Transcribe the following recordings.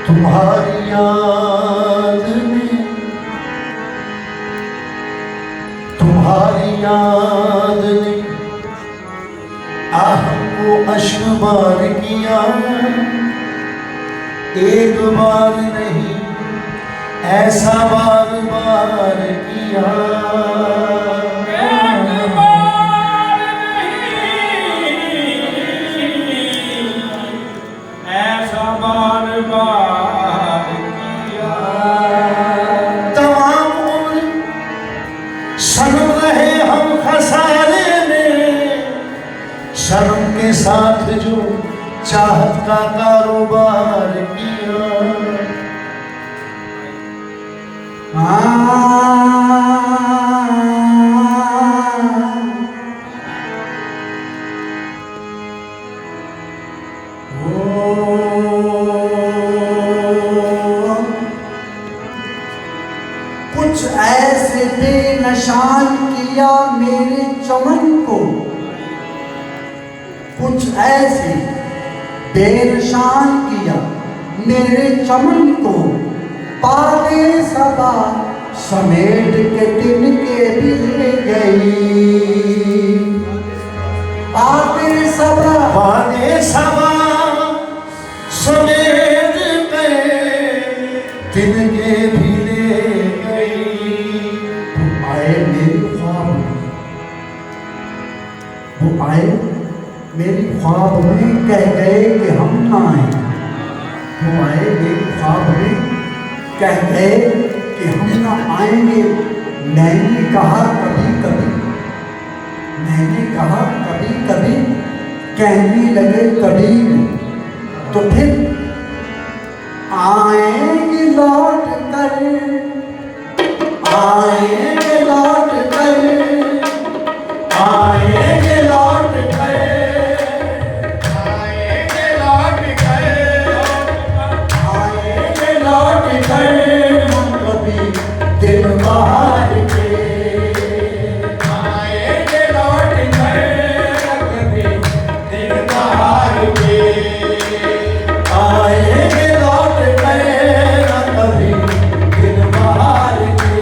तुम्हारी याद में, तुम्हारी याद ने हमको अश्क बार किया, एक बार नहीं ऐसा बार बार किया। शर्म के साथ जो चाहत का कारोबार किया। कुछ ऐसे बेनिशान किया मेरे चमन को, कुछ ऐसे बेनिशान किया मेरे चमन को, पागे सबा समेट के दिन के भी ले गई। पागे सबा समेट के दिन के भी ले गई। वो आए मेरे ख्वाब में, वो आए मेरी ख्वाब में, कह गए कि हम ना आए। वो आए मेरी ख्वाब में, कह गए कि हम ना आएंगे। मैंने कहा कभी कभी, मैंने कहा कभी कभी, कहने लगे कभी नहीं। तो फिर आएंगे लौट कर, आएंगे लौट कर, आएंगे लौट कर, दिन बाहर के, आएंगे लौट कर कभी दिन बाहर के, आएंगे लौट कर कभी दिन बाहर के,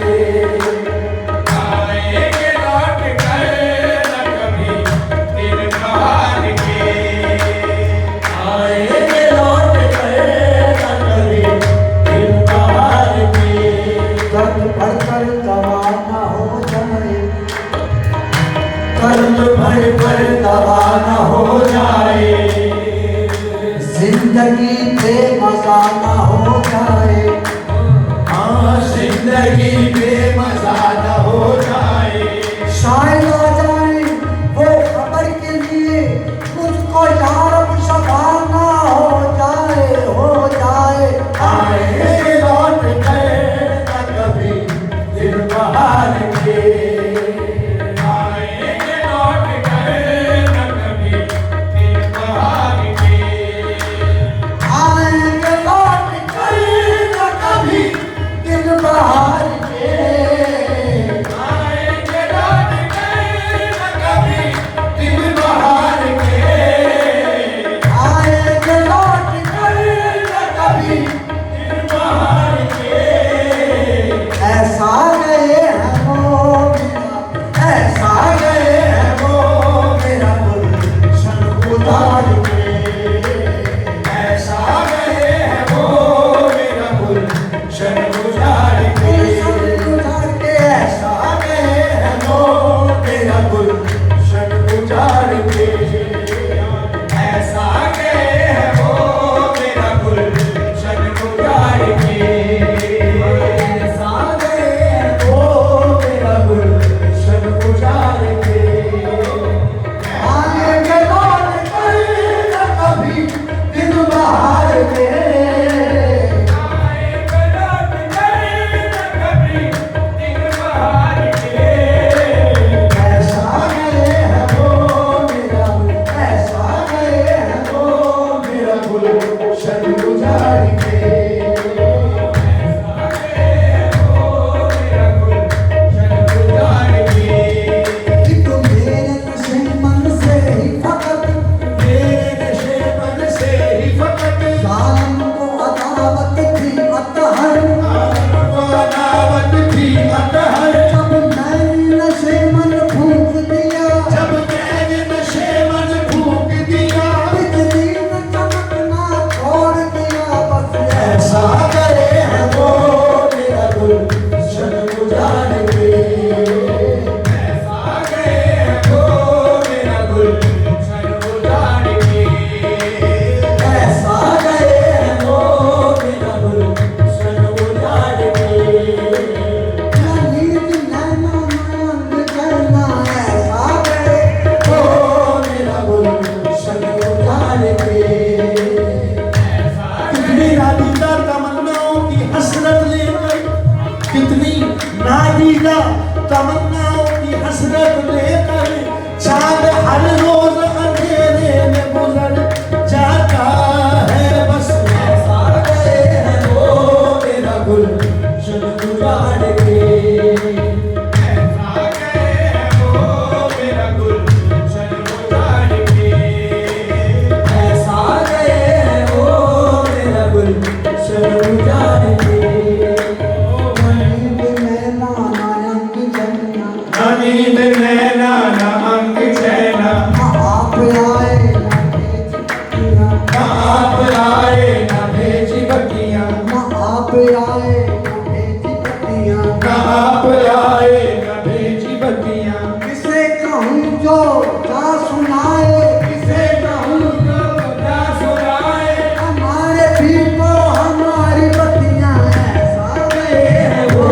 आएंगे लौट कर कभी दिन बाहर के, आएंगे लौट कर कभी दिन बाहर के। कर्म भर दवा न हो जाए, कर्म भर दवा न हो जाए, जिंदगी बेमजा न हो जाए। हाँ, जिंदगी बेमजा न हो जाए। शायद आ जाए वो खबर के लिए, मुझको यार शबा ना हो जाए, हो जाए। आएंगे लौट कर कभी दिन बाहर के, आएंगे लौट कर कभी दिन बाहर के, आएंगे लौट कर कभी दिन बाहर के, आएंगे लौट कर कभी दिन बाहर के, आएंगे लौट कर कभी दिन बाहर के। ऐसा गए हैं वो मेरा, ऐसा गए हैं वो मेरा गुलशन उतार के, ऐसा गए हैं वो मेरा गुलशन उतार के, ऐसा गए हैं वो मेरा गुलशन उतार के, ऐसा गए हैं वो मेरा गुलशन तेरा दीदा तमन्नाओं की हसरत लेकर, कितनी नादीदा तमन्नाओं की हसरत लेकर, चांद हर रोज अंधेरे में गुजर जाता है। बस ऐसा गए हैं वो मेरा गुलशन उजाड़ के, ऐसा गए हैं वो मेरा गुलशन उजाड़ के, ऐसा गए हैं वो मेरा गुलशन उजाड़ के। नींद नैना ना अंग चैना, आप आए ना आप आए ना भेजी बत्तियां, ना आप आए भेजी पत्तियां, ना आप आए ना भेजी बत्तियां। किसे कहूँ जो क्या सुनाए, किसे कहूँ जो क्या सुनाए, हमारे भी को हमारी बत्तियां। ऐसा गए हैं वो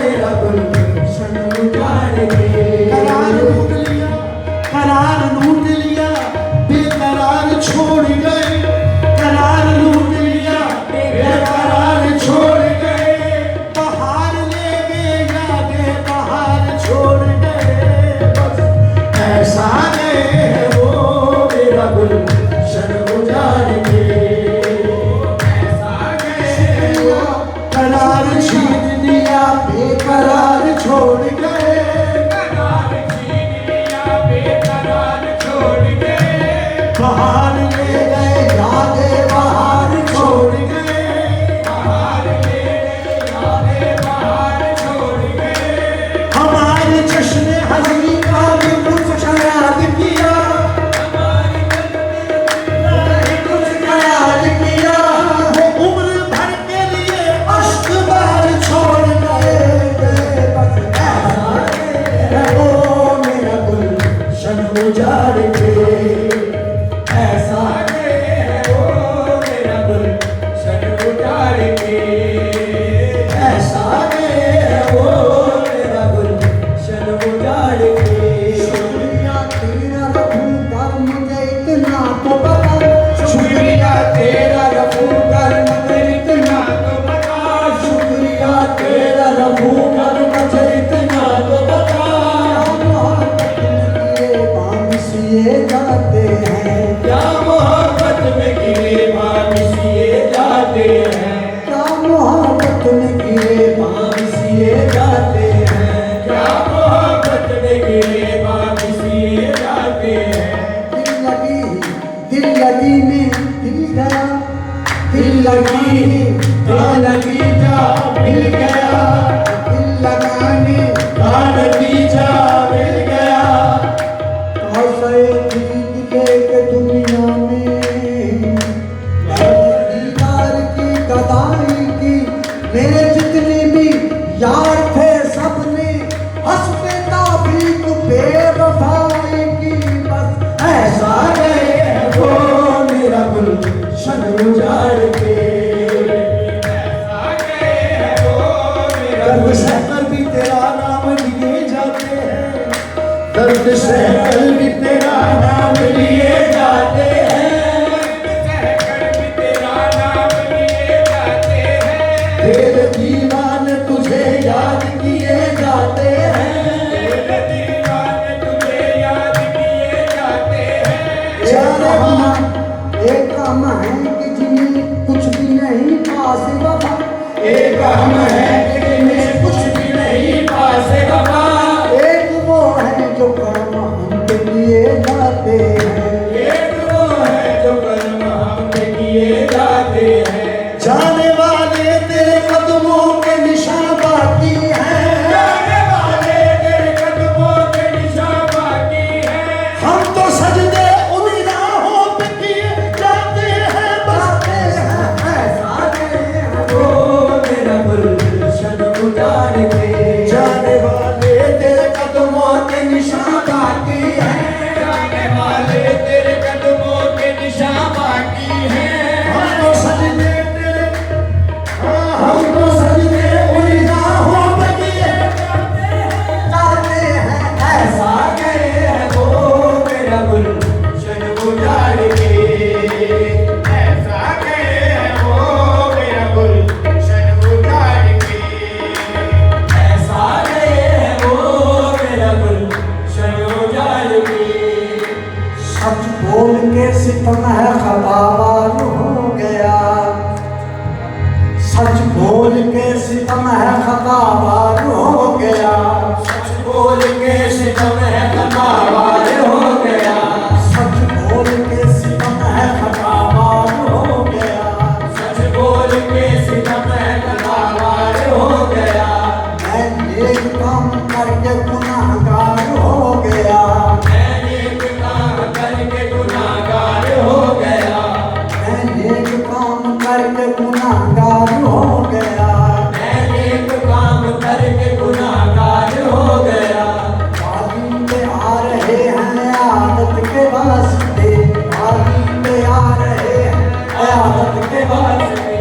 मेरा गुलशन उजाड़ के। करार लूट लिया बेकरार छोड़ गए, करार लूट लिया बेकरार छोड़ गए। बहार ले गए यादें बहार छोड़ गए, बस ऐसा गए हैं वो मेरा गुलशन उजाड़ के। ऐसा गए हैं वो करार छीन लिया बेकरार छोड़ गए, करार छीन लिया बेकरार छोड़ गए। बहार ले गए यादें बहार छोड़ गए। बाहर ले गए यादें बाहर छोड़ गए, हमारे जश्न हज़ी का भी कुछ याद किया, कुछ याद किया। वो उम्र भर के लिए अश्क बार छोड़ गए, बस ऐसा है वो मेरा गुलशन उजाड़ के। ऐसा गए हैं वो मेरा गुलशन उजाड़ के, ऐसा गए हैं वो मेरा गुलशन उजाड़ के। शुक्रिया तेरा रखूंगा मुझे इतना तो बता, शुक्रिया तेरा रफूकर मुझे इतना तो बता, शुक्रिया तेरा रखूंगा मुझे इतना तो बता। क्या मोहब्बत में गिरे क्या मोहब्बत में गिरे जाते हैं, क्या मोहब्बत में गिरे सिए जाते हैं, क्या मोहब्बत में गिरे वापसी जाते हैं। दिल लगी में दिल गया, दिल लगी लगी जा मिल गया, दिल लगाने नतीजा मिल गया। ऐसे चीज लेके दुनिया में दीदार की गदाई की, मेरे जितने भी यार थे सबने हंसते ताबीक बेवफाई की। बस ऐसा गए हैं वो मेरा गुलशन उजाड़ के। ऐसा गए हैं वो मेरा दर्द सहकर भी तेरा नाम लिए जाते हैं, दर्द सहकर भी तेरा नाम लिए जाते हैं। सहकर भी तेरा नाम लिए जाते हैं, तेरे दीवान तुझे याद किए जाते हैं। तेरे दीवाने तुझे याद किए जाते हैं। एक हम है कि जिन्हें कुछ भी नहीं पास वफा, एक हम है कि जिन्हें कुछ भी नहीं पास वफा, एक वो है जो कर्म हम पे किए जाते हैं। एक वो है जो कर्म हम पे किए जाते हैं। जाने वाले तेरे कदमों के निशान बाकी हैं, जाने वाले तेरे कदमों के निशान बाकी हैं। हम तो सजदे उन्हीं राहों पे किए जाते हैं। बस ऐसा गए हैं वो मेरा गुलशन सितम है खतावार हो गया, सच बोल के सितम है खतावार हो गया, सच बोल के सितम है खतावार हो गया, सच बोल के सितम है खतावार हो गया, मैं नेक काम करके गुनाहगार हो गया, मैं नेक काम करके गुनाहगार हो गया, मैं नेक काम करके गुनाहगार हो गया, मैं नेक काम करके गुनाहगार हो गया। तालीम पे आ रहे हैं आदत के वास्ते, तालीम पे आ रहे हैं आदत के वास्ते,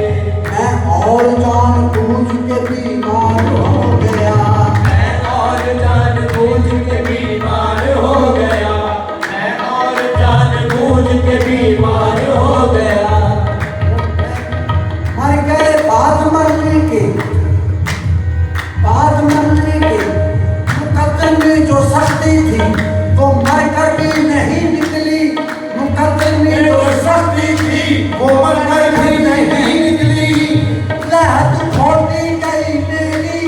मैं और जान बूझ के बीमार हो गया, मैं और जान बूझ के बीमार हो गया, मैं और जान बूझ के बीमार हो गया। मर गए बाद मरने के, बाद मरने के मुकद्दर में जो शक्ति थी वो मर कर भी नहीं निकली, मुकद्दर में जो शक्ति थी वो मर कर भी नहीं निकली, लहत खोटी गई मेरी,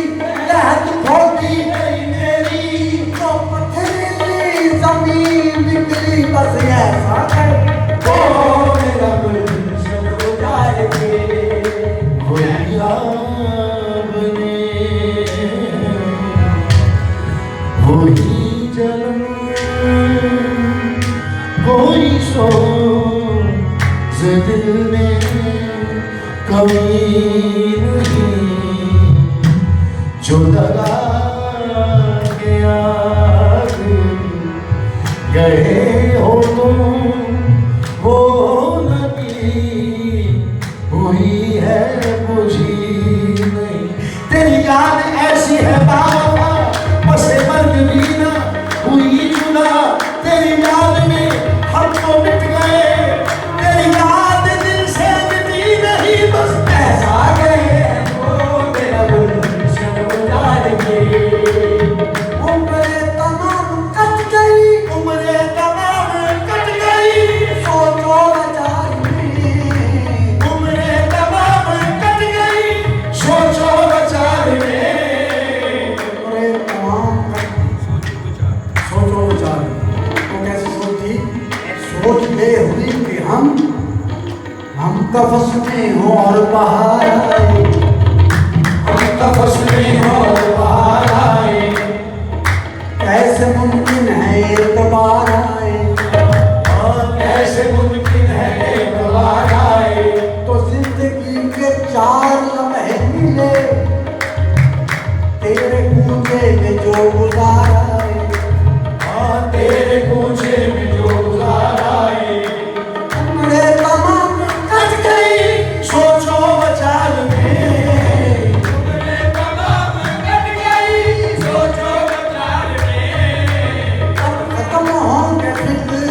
लहत खोटी गई मेरी, जो पथरीली जमीन निकली बस ऐसा है ओ मेरा गुलशन उजाड़ के, वही आपने वही जन्म कोई सोच दिल में कभी नहीं, जो लगा के आग गए हो तुम वो नदी हुई है बुझी नहीं। तेरी याद ऐसी है बाबा बसे मर्ग भी ना हुई चुना, तेरी याद में हम तो मिट गए, तेरी याद दिल से मिटी नहीं बस ऐसा गए। ओ मेरा गुलशन उजाड़ के, उम्रें तमाम कट गई, उम्रें तमाम कट गई, सोचो विचार में, उम्रें तमाम कट गई, सोचो विचार में। उम्रें तमाम कट गई, सोचो विचार में। तो कैसे सोची? सोच ले हुई कि हम कफस में हो और बाहर आए, हम तपस में हो बाहर आए, कैसे मुमकिन है एतबार आए, और कैसे मुमकिन है एक बार आए। तो जिंदगी के 4 लम्हे मिले, तेरे कूचे में जो गुजारा है, और तेरे पूछे में जो गुजार आए, उम्रें तमाम कट गई, सोचो विचार में। उम्रें तमाम कट गई, सोचो विचार में। अब खत्म होंगे फिक्र,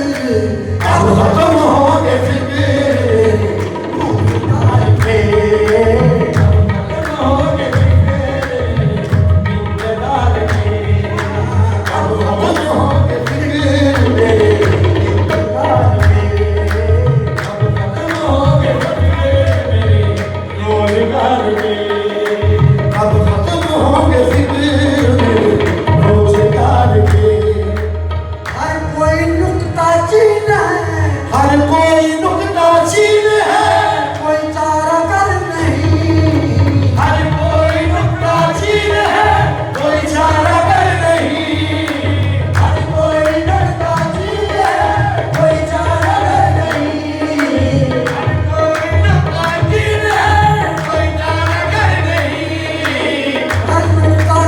अब खत्म हो गए फिक्र पे खत्म हो गए फिक्र इंतजार के, अब खत्म हो गए फिक्र अब खत्म हो गए फिक्र मेरे रोजगार के, अब खत्म हो गए फिक्र रोजगार के। हर कोई नुक्ता चीन है, हर कोई नुक्ता चीन है, कोई चारा कर नहीं, हर कोई नुक्ता चीन है, कोई चारा कर नहीं। हर कोई नुक्ता चीन है, कोई चारा कर नहीं, कोई नुक्ता चीन है, कोई चारा कर नहीं। हर नुक्ता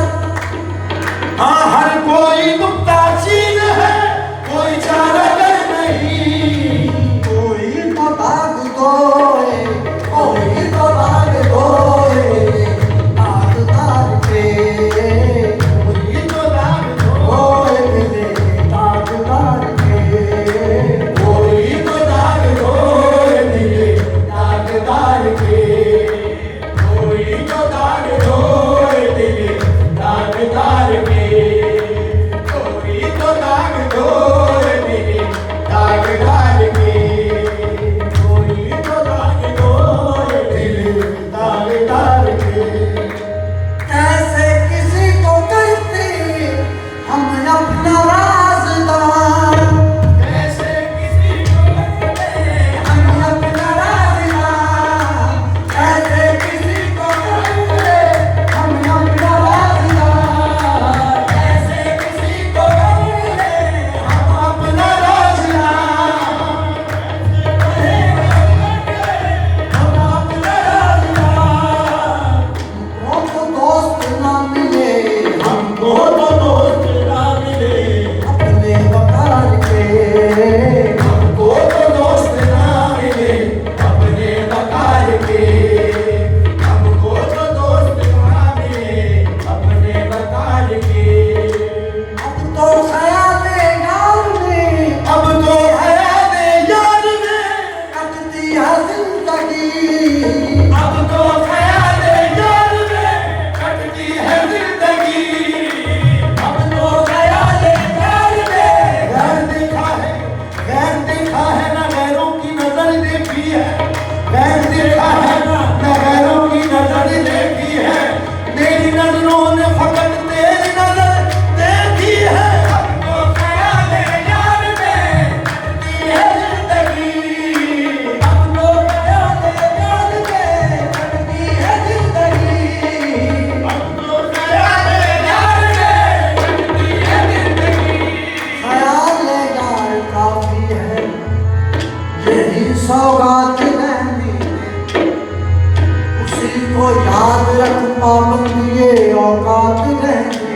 इसी को याद रख पाबंदिए औकात रहेंगे।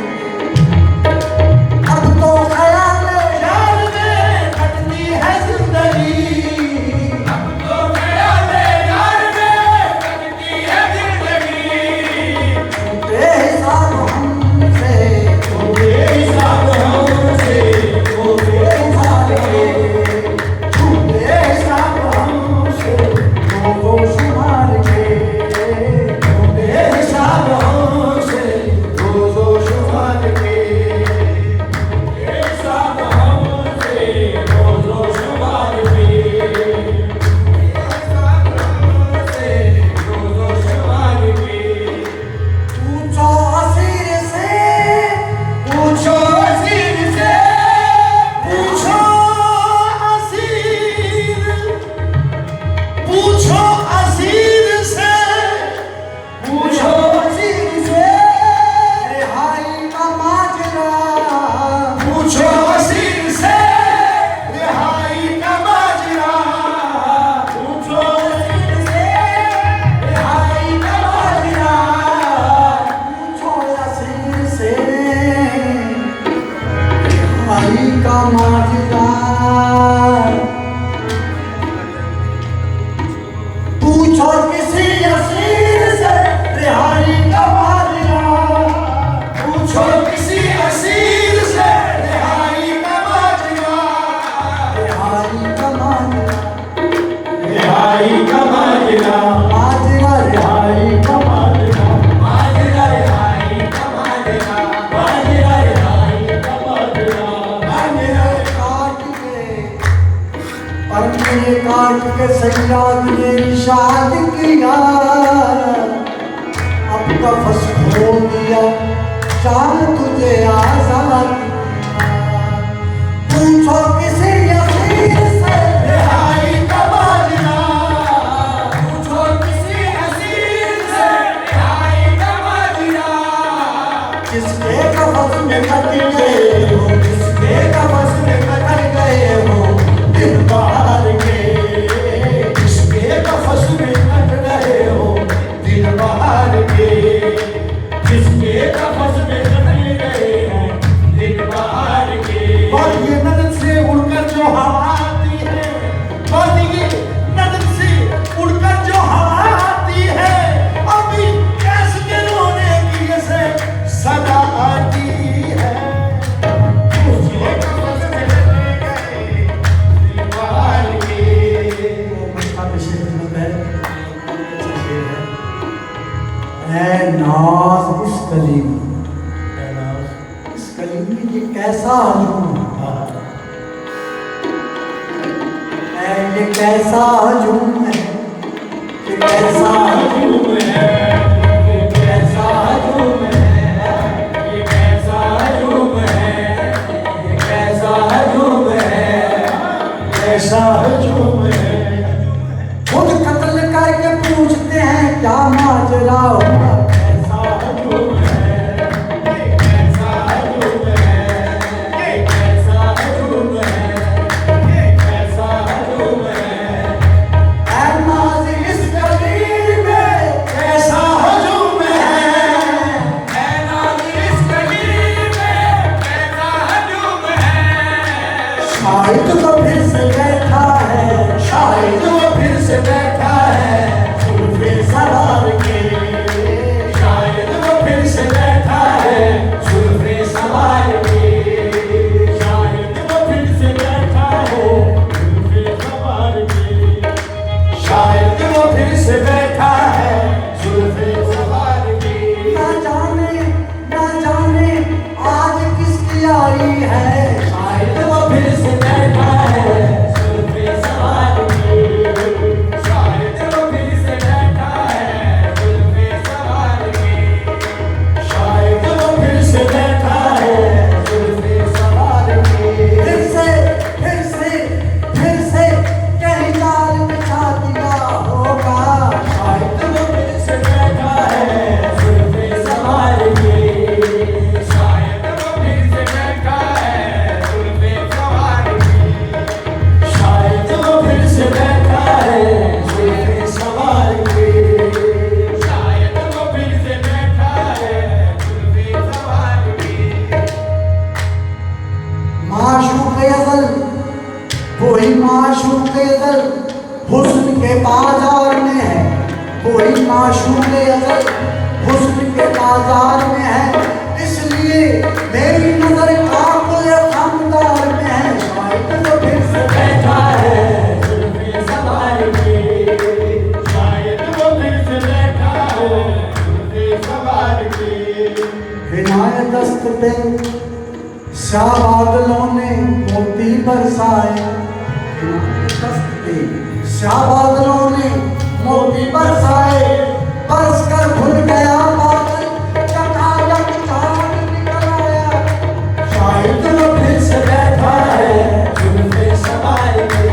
अब तो ख्याल यार में कटती है जिंदगी, अब तो ख्याल यार में कटती है जिंदगी। छूटे हिसाब हमसे, बेहिसाब हमसे, वो बेहिसाब के, छूटे हिसाब हमसे, वो शुमार के, बेहिसाब हमसे रोज़ो शुमार के। बेहिसाब हमसे रोज़ो शुमार के। बेहिसाब हमसे रोज़ो शुमार के। पूछो असीर से, पूछो असीर से, पूछो असीर, पूछो असीर से, पूछो असीर से, रिहाई का माजरा, पूछो असीर से रिहाई का माजरा। पूछो असीर से, रिहाई का माजरा। पूछो असीर से, रिहाई का माजरा। पूछो किसी असीर से, रिहाई का माजरा। पूछो किसी असीर से रिहाई का माजरा। रिहाई का माजरा, रिहाई का माजरा। माजरा रिहाई का माजरा। माजरा रिहाई का माजरा। माजरा रिहाई का माजरा। माजरा काट के, पर मेरे काट के सयाद ने इशाद किया। अब कफस खो दिया, शाम तुझे आजाद किया। पूछो किसी असीर से, रिहाई का माजरा। पूछो किसी असीर से, रिहाई का माजरा। किसके कफस में कट गए हो, किसके कफस में कट गए हो दिल बाहर के। किसके कफस में कट रहे हो दिल बहार के। जिसके कफस में कट गए हैं दिन बहार के। और ये नदन से उड़कर जो हवा आती है, और ये नदन से उड़कर जो हवा आती है, अभी कैसे के रोने की जैसे सदा आती है। जिसके कफस में कट गए दिन बहार के। ऐ नाज इस कलीम, इस कलीम में ये कैसा हजूम है, ऐ ये कैसा हजूम है, ये कैसा हजूम है, ये कैसा हजूम है, ये कैसा हजूम है, ये कैसा हजूम है, ऐसा हजूम है। खुद कत्ल करके पूछते हैं क्या माजरा हुआ। कैसा हजूम है, ये कैसा हजूम है, ये कैसा हजूम है, ये कैसा हजूम है। ऐ नाज इस कलीम में ऐसा हजूम है। ऐ नाज़ इस कलीम में कैसा हजूम है। शाहिद तो फिर से बैठा है, शाहिद वो फिर से बैठा है जुल्फे सवार के। असल हुस्न के बाजार में है, इसलिए मेरी नजर काबुल खानदार में है। शायद वो फिर से बैठा है जुल्फे सवार के, शायद वो फिर से बैठा हो जुल्फे सवार के। हिनाए दस्त पे शाह बादलों ने मोती बरसाए, हिनाए दस्त पे शाह बादलों ने मोती बरसाए, बरस कर खुल गया बादल, चकाचक चांद निकल आया। शायद वो फिर से बैठा है जुल्फे सवार के,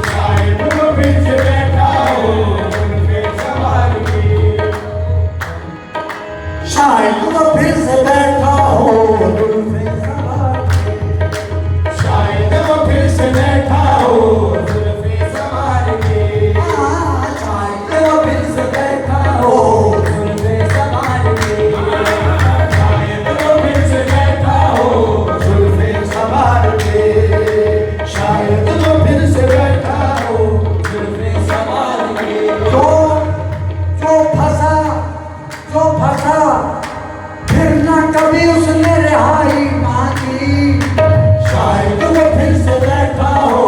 शायद वो फिर से बैठा हो जुल्फे सवार के। शायद वो फिर से बैठा हो जुल्फे सवार के, शायद वो फिर से बैठा हो जुल्फे सवार के। शायद वो फिर से बैठा हो। जुल्फे सवार के, शायद वो फिर से बैठा हो जुल्फे सवार के, शायद वो फिर से बैठा हो जुल्फे सवार के। जो फंसा फिर ना कभी उसने रिहाई मांगी। शायद वो फिर से बैठा हो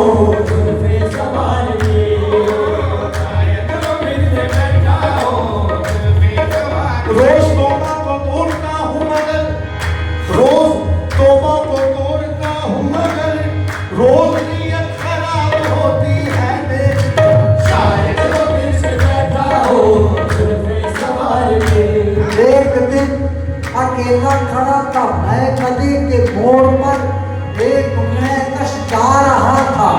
जुल्फे सवार के, शायद वो फिर से बैठा हो जुल्फे सवार के। रोज तोबा को तोड़ता हूँ मगर, रोज तोबा को तोड़ता हूँ मगर, रोज नीयत खराब होती है मेरी। शायद वो फिर से बैठा हो जुल्फे सवार के। एक दिन अकेला खड़ा था मैं नदी के मोड़ पर, एक महकश जा रहा था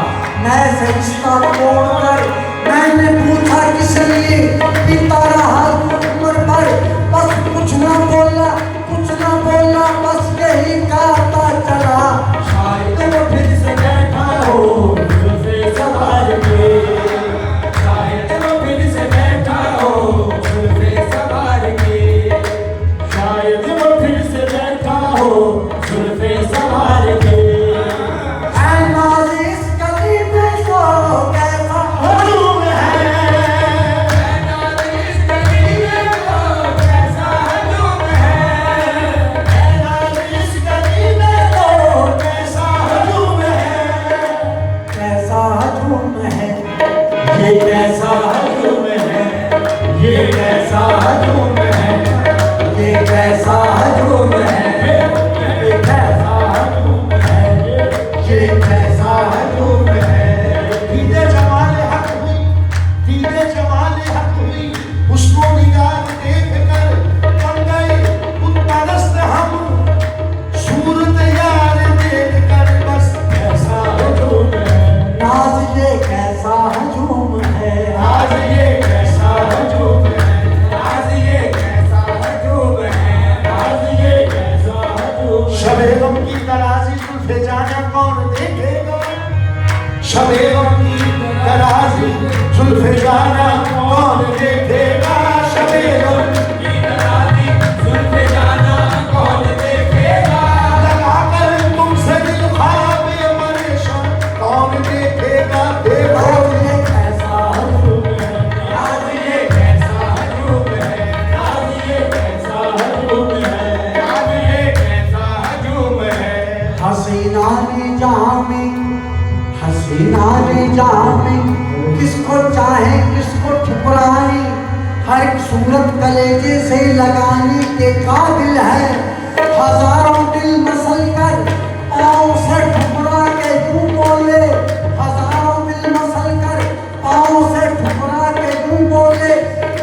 मैं से रिश्ता तोड़कर। मैंने पूछा किस लिए पीता रहा उम्र भर, बस कुछ ना बोला बस यही कहता चला। शायद वो फिर से बैठा हो जुल्फे सवार के, शायद वो फिर से बैठा हो जुल्फे सवार के, शायद वो फिर से बैठा हो जुल्फे सवार के। ऐ नाज़ इस गली में सो कैसा हजूम है, इस गली में तो कैसा हजूम है, इस गली में तो कैसा हजूम है, कैसा हजूम है। ये कैसा हजूम है, ये कैसा हजूम है, ये कैसा हजूम है, ये कैसा हजूम है, ये कैसा हजूम है। दीदे जमाले हक हुई, दीदे जमाले हक हुई, उसको निगाह देख कर बन गए बुतपरस्त हम। सूरत यार देख कर बस कैसा हजूम है, नाज ये कैसा हजूम है। आज ये कैसा हजूम है, आज ये कैसा हजूम है, आज ये कैसा हजूम है। शबे गम की तराजी जुल्फे जाना कौन देखेगा, शबे गम की तराजी जुल्फे जाना कौन देखेगा। शबे गम की तराजी जुल्फे जाना कौन देखेगा, लगा कर तुमसे दिल ख्वाबे परेशान कौन देखेगा। देखो नाज ये कैसा हजूम है, आज ये कैसा हजूम है, आज ये कैसा हजूम है, आज ये कैसा हजूम है। हसीना ने जहाँ में, हसीना ने जहाँ में किसको चाहे किसको ठुकराए, हर एक सूरत कलेजे से लगाने के काबिल है। हजारों दिल मसल कर पाँव से ठुकरा के यूं बोले, हजारों दिल मसल कर पाँव से ठुकरा के यूं बोले,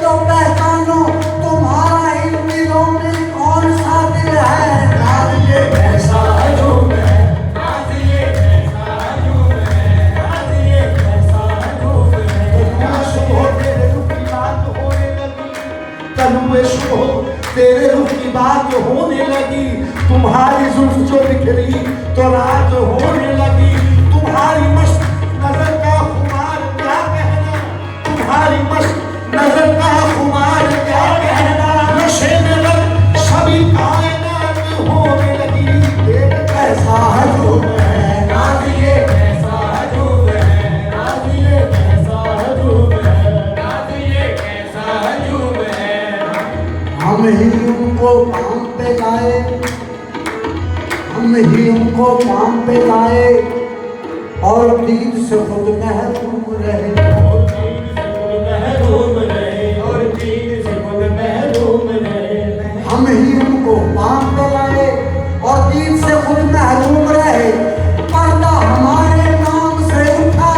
तो पहचानो तुम्हारा इन दिलों में कौन सा दिल है। नाज ये कैसा हजूम है, आज ये कैसा हजूम है, आज ये कैसा हजूम है। सुबह तेरे रुख की बात होने लगी, तनुए सुबह तेरे रुख की बात होने लगी। तुम्हारी जुल्फ जो बिखरी तो रात होने लगी। तुम्हारी मस्त नजर का खुमार क्या कहना, तुम्हारी मस्त नजर का खुमार क्या कहना। नशे में लग सभी कायनात होने लगी। देख कैसा हजूम है। आज ये कैसा हजूम है, आज ये कैसा हजूम है, आज ये कैसा हजूम है, हम ही उनको काम पे लाए, हम ही उनको काम पे लाए और दीन से खुद महरूम रहे। और दीन से खुद महरूम रहे, और दीन से खुद महरूम रहे। हम ही उनको काम पे लाए और दीन से खुद महरूम रहे। पर्दा हमारे नाम से उठा,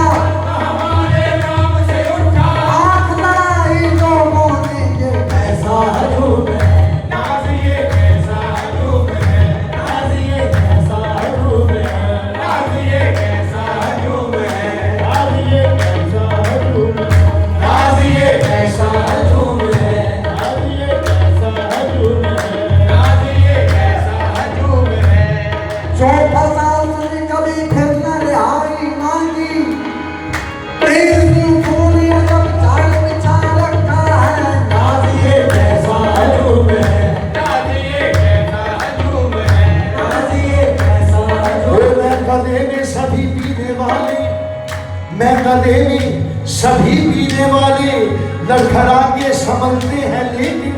हमारे नाम से उठा, आँख लाई लोगों ने ये कैसा हजूम है, नाज़ ये कैसा हजूम है, नाज़ ये कैसा हजूम है, नाज़ ये कैसा हजूम है, नाज़ ये कैसा हजूम है, नाज़ ये कैसा हजूम है, नाज़ ये कैसा हजूम है, नाज़ ये कैसा हजूम है। जो फसाद ने कभी फिर न रिहाई मांगी, तेरी जुल्फों ने जब जाल बिछा रखा है। नाज़ ये कैसा हजूम है, नाज़ ये कैसा हजूम है, नाज़ ये कैसा हजूम है। मैं गले में सभी पीने वाले, मैं गले में सभी पीने वाले लड़खड़ा के संभलते हैं, लेकिन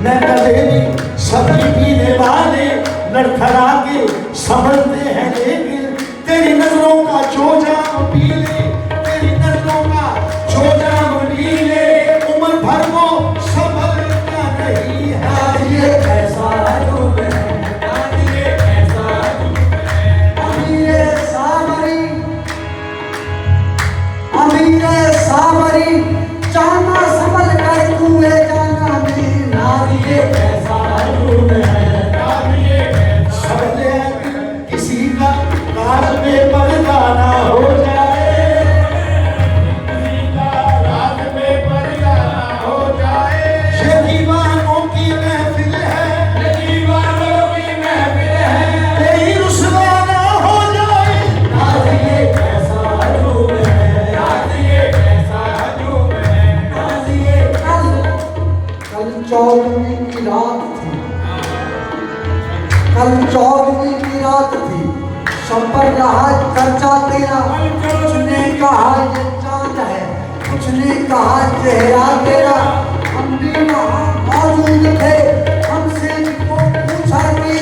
मैं गले में सभी पीने वाले लड़खड़ा के संभलते हैं, लेकिन तेरी नजरों का जो जाम पी ले, तेरी नजरों का जो जाम पी ले, उम्र भर वो संभलता नहीं है। आज ये कैसा हजूम है, नाज़ ये कैसा हजूम है। अमीरे सावरी, अमीरे सावरी, जाना संभल कर कुए जाना भी। नाज़ ये कैसा हजूम है, नाज़ ये कैसा सबले किसी का काज में पर्दा ना हो जाए, किसी का रात में पर्दा ना हो जाए। ये दीवानों की महफिल है, ये दीवानों की महफिल है, यही रुसवा ना हो जाए। नाज़ ये कैसा हजूम है, नाज़ ये कैसा हजूम है, नाज़ ये कल 14वीं की रात थी, कल 14वीं की रात थी। सब पर रहा चर्चा तेरा, कुछ ने कहा ये चांद है, कुछ ने कहा चेहरा तेरा। हम भी वहाँ मौजूद थे, हमसे इनको पूछा कि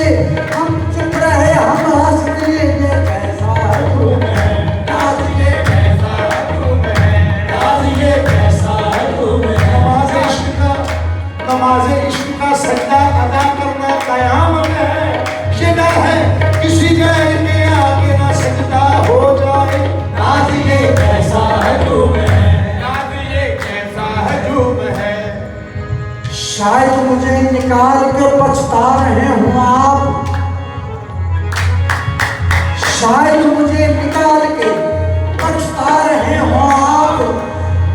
हम चुप रहे, हम हंस दिए। ये कैसा हजूम है, नाज़ ये कैसा हजूम है, नाज़ ये कैसा हजूम है। नमाज इश्क का सजदा अदा करना कयामत है। ये डर है किसी गैर के आगे ना सजदा हो जाए। नाज़ ये कैसा हजूम है, नाज़ ये कैसा हजूम है। शायद मुझे निकाल के पछता रहे हो आप, शायद मुझे निकाल के पछता रहे हो आप।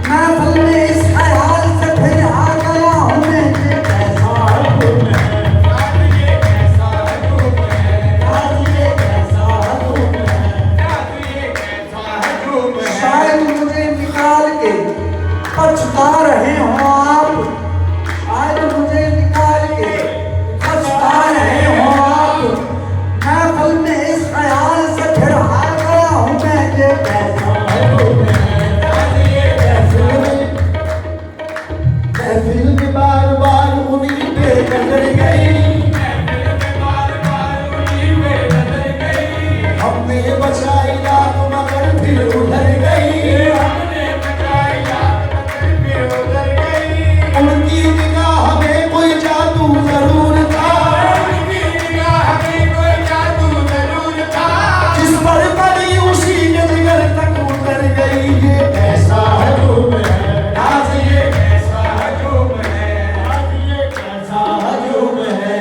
महफिल में इस ख्याल से फिर आ गया हूँ मैं, ये कैसा हजूम है, नाज़ ये कैसा हजूम है, आज ये कैसा हजूम है। नाज़ ये कैसा हजूम है। शायद मुझे निकाल के पछता रहे हो आप, शायद मुझे निकाल के पछता रहे हो आप। महफिल में इस ख्याल से फिर आ गया हूँ मैं, ये कैसा हजूम है। महफिल में बार बार उन्हीं पे नजर गई, हमने बचाई रात मगर फिर उधर गई। उनकी निगाह में कोई जादू जरूर था, जिस पर पड़ी उसी के जिगर तक उतर गई। ये कैसा हजूम है, नाज़ ये कैसा हजूम है, नाज़ ये कैसा हजूम है।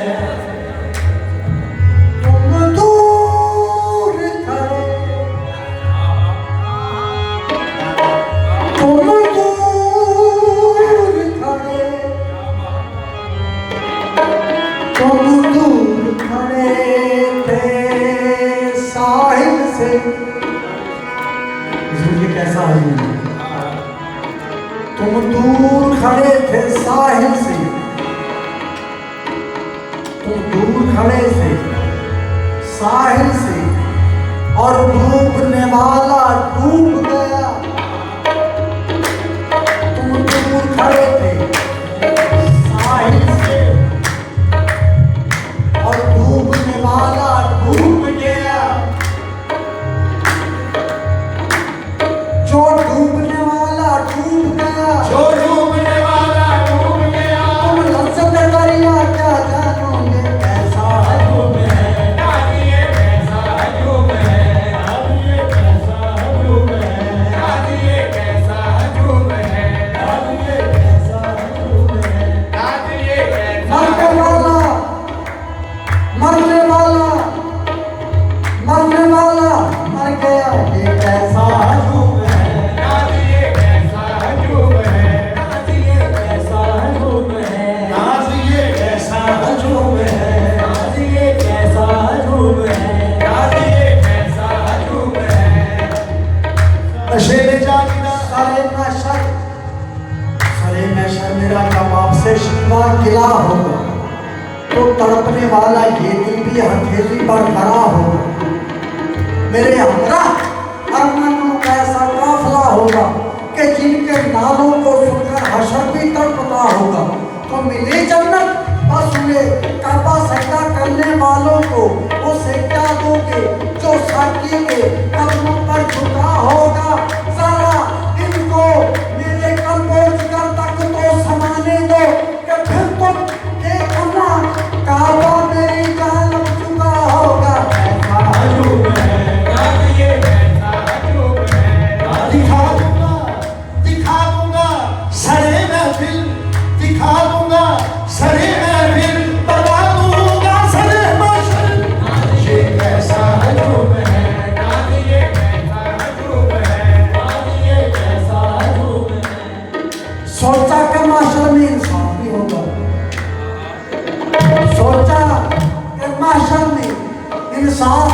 तुम दूर खड़े, तुम दूर खड़े, तुम दूर खड़े थे साहिल से। इसमें कैसा है? तुम दूर खड़े थे साहिल से, तुम दूर खड़े थे साहिल से, और डूबने वाला डूब गया। तुम दूर खड़े थे साहिल से, किला होगा तो तड़पने वाला ये दिल भी हथेली पर खड़ा होगा। मेरे हमरा अरमानों का ऐसा काफिला होगा कि जिनके नालों को सुनकर हशर भी तड़पता होगा। तो मिले जन्नत बस हुए काबा सजदा करने वालों को वो सजदा दोगे जो साकी के कदमों पर झुका होगा। जरा इनको मेरे कल्बों जिगर तक तो समाने दो कि फिर तुम देखना काबा मेरी जानब चुका होगा। दिखा दूंगा सरे महफिल, दिखा दूंगा सरे महफिल, बता दूंगा सरे महफिल। ये कैसा हजूम है, ये कैसा हजूम है, ये कैसा हजूम है। सोचा कि माशर में इंसाफ भी होगा, सोचा कि माशर में इंसाफ